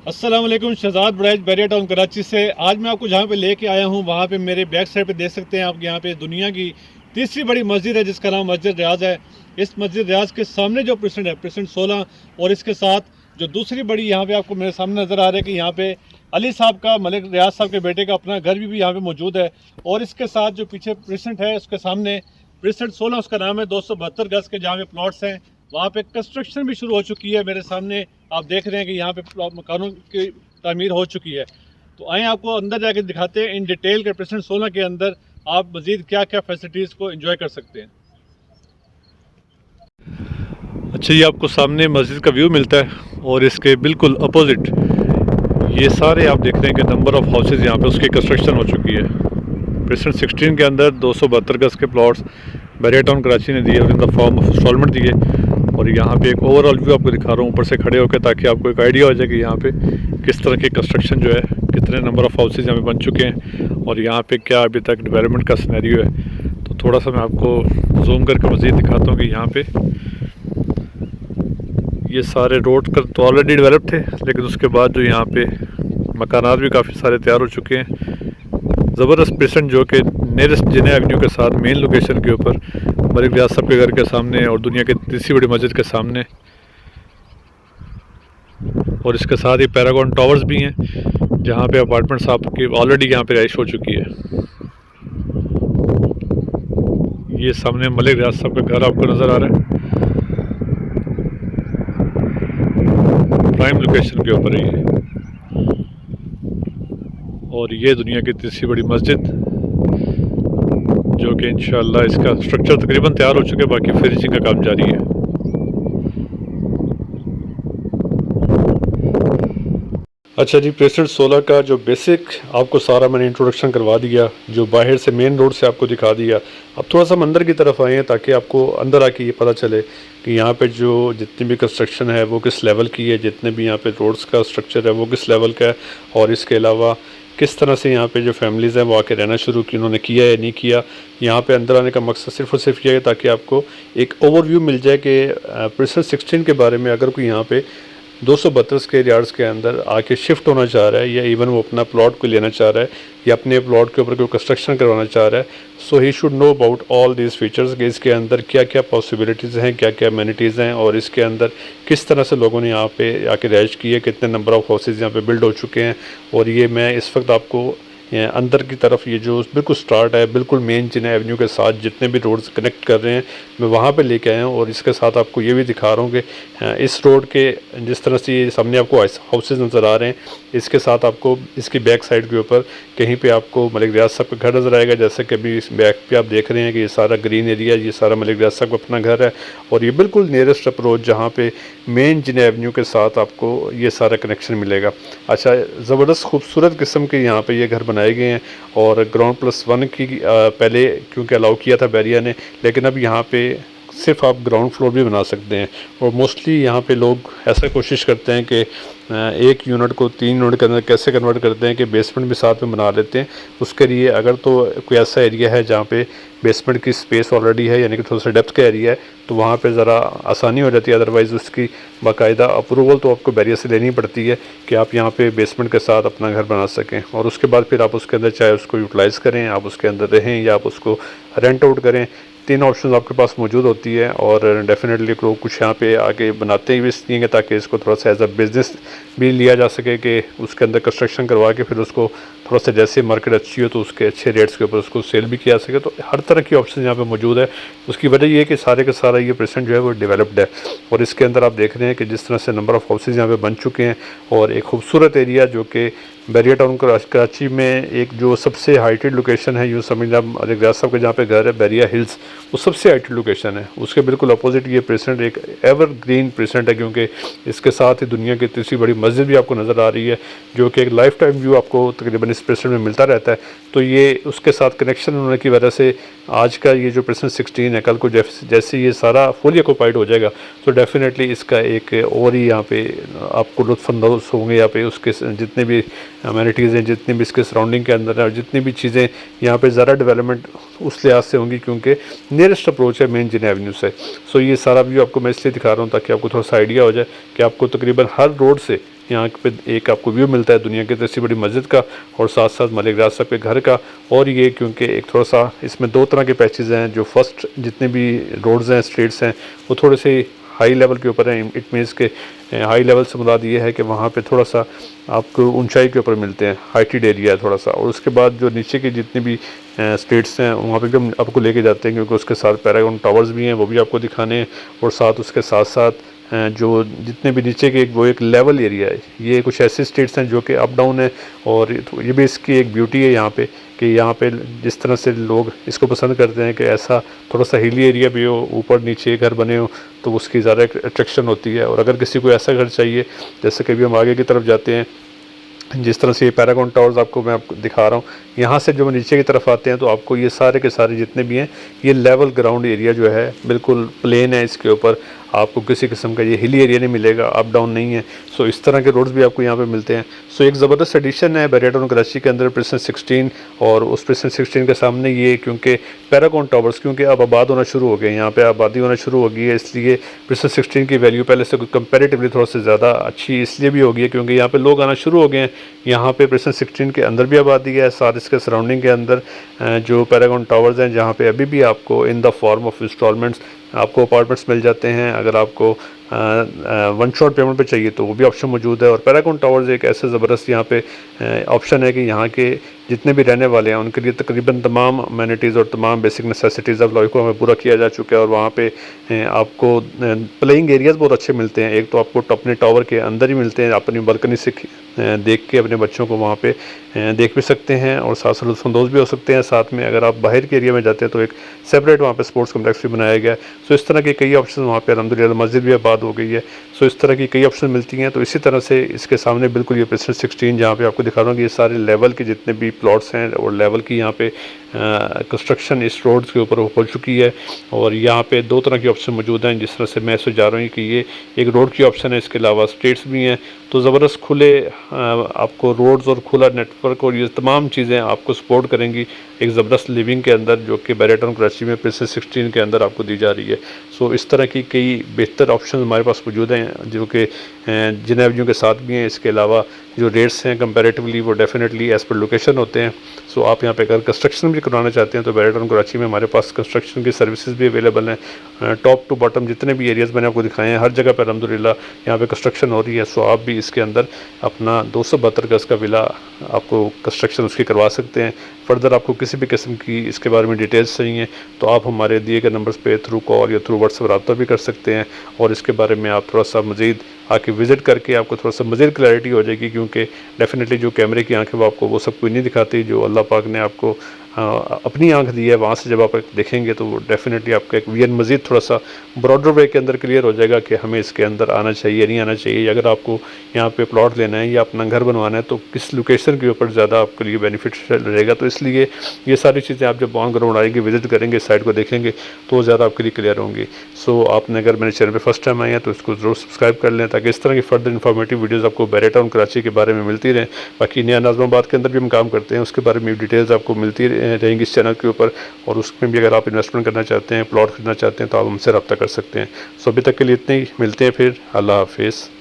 अस्सलाम वालेकुम। शहजाद ब्राइज बैरिया टाउन कराची से आज मैं आपको जहाँ पे लेके आया हूँ वहाँ पे मेरे बैक साइड पे देख सकते हैं आप। यहाँ पे दुनिया की तीसरी बड़ी मस्जिद है जिसका नाम मस्जिद रियाज है। इस मस्जिद रियाज के सामने जो प्रेसिडेंट है प्रेसिडेंट 16 और इसके साथ जो दूसरी बड़ी यहाँ पे आपको मेरे सामने नज़र आ रहा है कि यहाँ पे अली साहब का मलिक रियाज साहब के बेटे का अपना घर भी यहाँ पे मौजूद है। और इसके साथ जो पीछे प्रेसिडेंट है उसके सामने प्रेसिडेंट 16 उसका नाम है। 272 गज के जहाँ पे प्लॉट्स हैं वहाँ पे कंस्ट्रक्शन भी शुरू हो चुकी है। मेरे सामने आप देख रहे हैं कि यहाँ पे मकानों की तामीर हो चुकी है। तो आए आपको अंदर जाके दिखाते हैं इन डिटेल के प्रेसिडेंट 16 के अंदर आप मज़ीद क्या क्या फैसिलिटीज़ को एंजॉय कर सकते हैं। अच्छा, ये आपको सामने मस्जिद का व्यू मिलता है और इसके बिल्कुल अपोजिट ये सारे आप देख रहे हैं कि नंबर ऑफ़ हाउसेज यहाँ पे उसकी कंस्ट्रक्शन हो चुकी है। प्रेसिडेंट 16 के अंदर 272 गज के प्लॉट्स बैरिया टाउन कराची ने दिए और in the form of installment दिए। और यहाँ पे एक ओवरऑल व्यू आपको दिखा रहा हूँ ऊपर से खड़े होकर, ताकि आपको एक आइडिया हो जाए कि यहाँ पे किस तरह की कंस्ट्रक्शन जो है, कितने नंबर ऑफ़ हाउसेज यहाँ पे बन चुके हैं और यहाँ पे क्या अभी तक डेवलपमेंट का सिनेरियो है। तो थोड़ा सा मैं आपको जूम करके मज़ीद दिखाता हूँ कि यहाँ पे ये सारे रोड कर तो ऑलरेडी डेवलप थे, लेकिन उसके बाद जो यहाँ पे मकानात भी काफ़ी सारे तैयार हो चुके हैं। ज़बरदस्त प्रेसिडेंट जो कि नियरेस्ट जिन्ना एवेन्यू के साथ मेन लोकेशन के ऊपर मलिक रियाज साहब के घर के सामने और दुनिया की तीसरी बड़ी मस्जिद के सामने। और इसके साथ ही पैरागॉन टावर्स भी हैं जहाँ पे अपार्टमेंट्स आपकी ऑलरेडी यहाँ पे रहाइश हो चुकी है। ये सामने मलिक रियाज साहब का घर आपको नज़र आ रहा है, प्राइम लोकेशन के ऊपर है ये। और ये दुनिया की तीसरी बड़ी मस्जिद जो कि इंशाअल्लाह इसका स्ट्रक्चर तकरीबन तैयार हो चुके हैं, बाकी फिनिशिंग का काम जारी है। अच्छा जी, प्रेसिडेंट 16 का जो बेसिक आपको सारा मैंने इंट्रोडक्शन करवा दिया, जो बाहर से मेन रोड से आपको दिखा दिया। अब थोड़ा सा हम अंदर की तरफ आए हैं ताकि आपको अंदर आके ये पता चले कि यहाँ पे जो जितनी भी कंस्ट्रक्शन है वो किस लेवल की है, जितने भी यहाँ पे रोड्स का स्ट्रक्चर है वो किस लेवल का है, और इसके अलावा किस तरह से यहाँ पे जो फैमिलीज़ हैं वो आके रहना शुरू की उन्होंने किया या नहीं किया। यहाँ पे अंदर आने का मकसद सिर्फ और सिर्फ ये है ताकि आपको एक ओवरव्यू मिल जाए कि प्रेसिडेंट 16 के बारे में। अगर कोई यहाँ पे 232 के यार्ड्स के अंदर आके शिफ्ट होना चाह रहा है या इवन वो अपना प्लॉट को लेना चाह रहा है या अपने प्लॉट के ऊपर कोई कंस्ट्रक्शन करवाना चाह रहा है, so he should know about all these features कि इसके अंदर क्या क्या पॉसिबिलिटीज़ हैं, क्या क्या अमेनिटीज़ हैं, और इसके अंदर किस तरह से लोगों ने यहाँ पे आके रहाइश की है, कितने नंबर ऑफ़ हाउसेज यहाँ पे बिल्ड हो चुके हैं। और ये मैं इस वक्त आपको अंदर की तरफ ये जो बिल्कुल स्टार्ट है, बिल्कुल मेन जिन्ना एवेन्यू के साथ जितने भी रोड्स कनेक्ट कर रहे हैं मैं वहाँ पे लेके आया हूँ। और इसके साथ आपको ये भी दिखा रहा हूँ कि इस रोड के जिस तरह से ये सामने आपको हाउसेज नज़र आ रहे हैं, इसके साथ आपको इसकी बैक साइड के ऊपर कहीं पे आपको मलिक रियाज साहब का घर नज़र आएगा। जैसे कि अभी इस बैक पे आप देख रहे हैं कि ये सारा ग्रीन एरिया, ये सारा मलिक रियाज साहब का अपना घर है। और ये बिल्कुल नियरेस्ट अप्रोच जहाँ पे मेन जिन्ना एवेन्यू के साथ आपको ये सारा कनेक्शन मिलेगा। अच्छा, ज़बरदस्त खूबसूरत किस्म के यहाँ पे ये घर बनाए गए हैं। और ग्राउंड प्लस 1 की पहले क्योंकि अलाउ किया था बैरिया ने, लेकिन अब यहाँ पे सिर्फ आप ग्राउंड फ्लोर भी बना सकते हैं। और मोस्टली यहाँ पे लोग ऐसा कोशिश करते हैं कि एक यूनिट को 3 यूनिट के अंदर कैसे कन्वर्ट करते हैं कि बेसमेंट भी साथ में बना लेते हैं। उसके लिए अगर तो कोई ऐसा एरिया है जहाँ पे बेसमेंट की स्पेस ऑलरेडी है, यानी कि थोड़ा सा डेप्थ का एरिया है, तो वहाँ पे ज़रा आसानी हो जाती है। अदरवाइज़ उसकी बाकायदा अप्रूवल तो आपको बैरिया से लेनी पड़ती है कि आप यहाँ पे बेसमेंट के साथ अपना घर बना सकें। और उसके बाद फिर आप उसके अंदर चाहे उसको यूटिलाइज़ करें, आप उसके अंदर रहें या आप उसको रेंट आउट करें, 3 ऑप्शन आपके पास मौजूद होती है। और डेफिनेटली लोग कुछ यहाँ पे आके बनाते ही इसलिए ताकि इसको थोड़ा सा एज अ बिज़नेस भी लिया जा सके कि उसके अंदर कंस्ट्रक्शन करवा के फिर उसको थोड़ा सा जैसे मार्केट अच्छी हो तो उसके अच्छे रेट्स के ऊपर उसको सेल भी किया जा सके। तो हर तरह की ऑप्शन यहाँ पे मौजूद है। उसकी वजह ये है कि सारे का सारा ये प्रेजेंट जो है वो डेवलप्ड है। और इसके अंदर आप देख रहे हैं कि जिस तरह से नंबर ऑफ़ हाउसेज यहाँ पे बन चुके हैं और एक खूबसूरत एरिया जो कि बैरिया टाउन कराची में एक जो सबसे हाइटेड लोकेशन है, यूँ समझ लें मलिक रियाज साहब के जहाँ पे घर है बैरिया हिल्स, वो सबसे हाइटेड लोकेशन है। उसके बिल्कुल अपोजिट ये प्रेसिडेंट एक एवर ग्रीन प्रेसिडेंट है, क्योंकि इसके साथ ही दुनिया की तीसरी बड़ी मस्जिद भी आपको नज़र आ रही है जो कि एक लाइफ टाइम व्यू आपको तकरीबन इस प्रेसिडेंट में मिलता रहता है। तो ये उसके साथ कनेक्शन होने की वजह से आज का ये जो प्रेसिडेंट 16 है, कल को जैसे ये सारा फुली ऑक्यूपाइड हो जाएगा तो डेफिनेटली इसका एक और ही यहाँ पे आपको लुत्फ़अंदोज़ होंगे। यहाँ पे उसके जितने भी अमेनिटीज़ हैं, जितनी भी इसके सराउंडिंग के अंदर है और जितनी भी चीज़ें यहाँ पे ज़रा डेवलपमेंट उस लिहाज से होंगी क्योंकि नियरेस्ट अप्रोच है मेन जिन्ना एवेन्यू से। सो ये सारा व्यू आपको मैं इसलिए दिखा रहा हूँ ताकि आपको थोड़ा सा आइडिया हो जाए कि आपको तकरीबन हर रोड से यहाँ पे एक आपको व्यू मिलता है दुनिया की तीसरी बड़ी मस्जिद का और साथ साथ मलिक राज साहब के घर का। और ये क्योंकि एक थोड़ा सा इसमें दो तरह के पैचेज़ हैं, जो फर्स्ट जितने भी रोड्स हैं, स्ट्रीट्स हैं, वो थोड़े से हाई लेवल के ऊपर है। इट मीन्स के हाई लेवल से मुराद ये है कि वहाँ पे थोड़ा सा आपको ऊंचाई के ऊपर मिलते हैं, हाइटेड एरिया है थोड़ा सा। और उसके बाद जो नीचे की जितनी भी स्टेट्स हैं वहाँ पे भी हम आपको लेके जाते हैं, क्योंकि उसके साथ पैरागॉन टावर्स भी हैं, वो भी आपको दिखाने हैं। और साथ उसके साथ साथ जो जितने भी नीचे के वो एक लेवल एरिया है। ये कुछ ऐसे स्टेट्स हैं जो कि अप डाउन है, और ये भी इसकी एक ब्यूटी है यहाँ पे कि यहाँ पे जिस तरह से लोग इसको पसंद करते हैं कि ऐसा थोड़ा सा हिली एरिया भी हो, ऊपर नीचे घर बने हो, तो उसकी ज़्यादा अट्रैक्शन होती है। और अगर किसी को ऐसा घर चाहिए, जैसे कभी हम आगे की तरफ जाते हैं, जिस तरह से ये पैरागॉन टावर्स आपको मैं आपको दिखा रहा हूँ, यहाँ से जब हम नीचे की तरफ आते हैं तो आपको ये सारे के सारे जितने भी हैं, ये लेवल ग्राउंड एरिया जो है बिल्कुल प्लेन है। इसके ऊपर आपको किसी किस्म का ये हिली एरिया नहीं मिलेगा, अप डाउन नहीं है। सो इस तरह के रोड्स भी आपको यहाँ पे मिलते हैं। सो एक ज़बरदस्त एडिशन है बैरिया टाउन कराची के अंदर प्रिंसेस 16, और उस प्रिंसेस 16 के सामने ये क्योंकि पैरागॉन टावर्स क्योंकि अब आबाद होना शुरू हो गए, यहाँ पे आबादी होना शुरू हो गई है, इसलिए प्रिंसेस 16 की वैल्यू पहले से कंपेरेटिवली थोड़ा सा ज़्यादा अच्छी इसलिए भी हो गई है क्योंकि यहाँ पे लोग आना शुरू हो गए हैं। यहाँ पे प्रिंसेस 16 के अंदर भी आबादी है, साथ इसके सराउंडिंग के अंदर जो पैरागॉन टावर्स हैं, जहाँ पे अभी भी आपको in the form of installments आपको अपार्टमेंट्स मिल जाते हैं। अगर आपको वन शॉट पेमेंट पे चाहिए तो वो भी ऑप्शन मौजूद है। और पैरागॉन टावर्स एक ऐसे ज़बरदस्त यहाँ पे ऑप्शन है कि यहाँ के जितने भी रहने वाले हैं उनके लिए तकरीबन तमाम अमेनिटीज़ और तमाम बेसिक नेसेसिटीज़ ऑफ लाइफ को हमें पूरा किया जा चुका है। और वहाँ पे आपको प्लेइंग एरियाज़ बहुत अच्छे मिलते हैं। एक तो आपको अपने टावर के अंदर ही मिलते हैं, अपनी बालकनी से देख के अपने बच्चों को वहाँ पे देख भी सकते हैं और साथ साथ लुत्फ़अंदोज़ भी हो सकते हैं। साथ में अगर आप बाहर के एरिया में जाते हैं तो एक सेपरेट वहाँ पे स्पोर्ट्स कम्प्लेक्स भी बनाया गया है। सो इस तरह के कई ऑप्शन वहाँ पे अल्हम्दुलिल्लाह मस्जिद भी आबाद हो गई है। सो इस तरह की कई ऑप्शन मिलती हैं। तो इसी तरह से इसके सामने बिल्कुल ये प्रिंसेस 16 जहाँ पे आपको दिखा रहा हूँ कि ये सारे लेवल के जितने भी प्लॉट्स हैं और लेवल की यहाँ पे कंस्ट्रक्शन इस रोड के ऊपर हो चुकी है। और यहाँ पे दो तरह की ऑप्शन मौजूद हैं, जिस तरह से मैं सुझा रहा हूँ कि ये एक रोड की ऑप्शन है, इसके अलावा स्ट्रीट्स भी हैं। तो ज़बरदस्त खुले आपको रोड्स और खुला नेटवर्क और ये तमाम चीज़ें आपको सपोर्ट करेंगी एक ज़बरदस्त लिविंग के अंदर, जो कि बैरिया टाउन कराची में प्रिंसेस 16 के अंदर आपको दी जा रही है। सो इस तरह की कई बेहतर ऑप्शन हमारे पास मौजूद हैं, जो कि जिन एवेन्यू के साथ भी हैं। इसके अलावा जो रेट्स हैं कंपैरेटिवली वो डेफिनेटली एज़ पर लोकेशन होते हैं। सो आप यहाँ पे अगर कंस्ट्रक्शन भी करवाना चाहते हैं तो बैरिया टाउन कराची में हमारे पास कंस्ट्रक्शन की सर्विसेज भी अवेलेबल हैं। टॉप टू बॉटम जितने भी एरियाज़ मैंने आपको दिखाए हैं, हर जगह पर अल्हम्दुलिल्लाह यहाँ पे कंस्ट्रक्शन हो रही है। सो आप भी इसके अंदर अपना 272 गज़ का विला आपको कंस्ट्रक्शन उसकी करवा सकते हैं। फर्दर आपको किसी भी किस्म की इसके बारे में डिटेल्स चाहिए तो आप हमारे दिए गए नंबर्स पे थ्रू कॉल या थ्रू व्हाट्सएप रब्ता भी कर सकते हैं। और इसके बारे में आप थोड़ा सा मज़ीद आके विज़िट करके आपको थोड़ा सा मज़ीद क्लैरिटी हो जाएगी, क्योंकि डेफिनेटली जो कैमरे की आंखें वो आपको वो सब कुछ नहीं दिखाती, जो अल्लाह पाक ने आपको अपनी आंख दी है, वहाँ से जब आप देखेंगे तो डेफिनेटली आपका एक विजन मज़ीद थोड़ा सा ब्रॉडर वे के अंदर क्लियर हो जाएगा कि हमें इसके अंदर आना चाहिए नहीं आना चाहिए। अगर आपको यहाँ पे प्लॉट लेना है या अपना घर बनवाना है तो किस लोकेशन के ऊपर ज़्यादा आपके लिए बेनिफिट रहेगा। तो इसलिए ये सारी चीज़ें आप जब ऑन ग्राउंड आएंगे, विजिट करेंगे, साइट को देखेंगे तो ज़्यादा आपके लिए क्लियर होंगी। सो आपने अगर मेरे चैनल पर फर्स्ट टाइम आए हैं तो इसको ज़रूर सब्सक्राइब कर लें, ताकि इस तरह की फर्दर इन्फॉर्मेटिव वीडियोज़ आपको बैरिया टाउन कराची के बारे में मिलती रहें। बाकी नया नाज़िमाबाद के अंदर भी हम काम करते हैं, उसके बारे में डिटेल्स आपको मिलती रहेंगी इस चैनल के ऊपर। और उसमें भी अगर आप इन्वेस्टमेंट करना चाहते हैं, प्लॉट खरीदना चाहते हैं तो आप हमसे रब्ता कर सकते हैं। सो अभी तक के लिए इतने ही, मिलते हैं फिर। अल्लाह हाफिज़।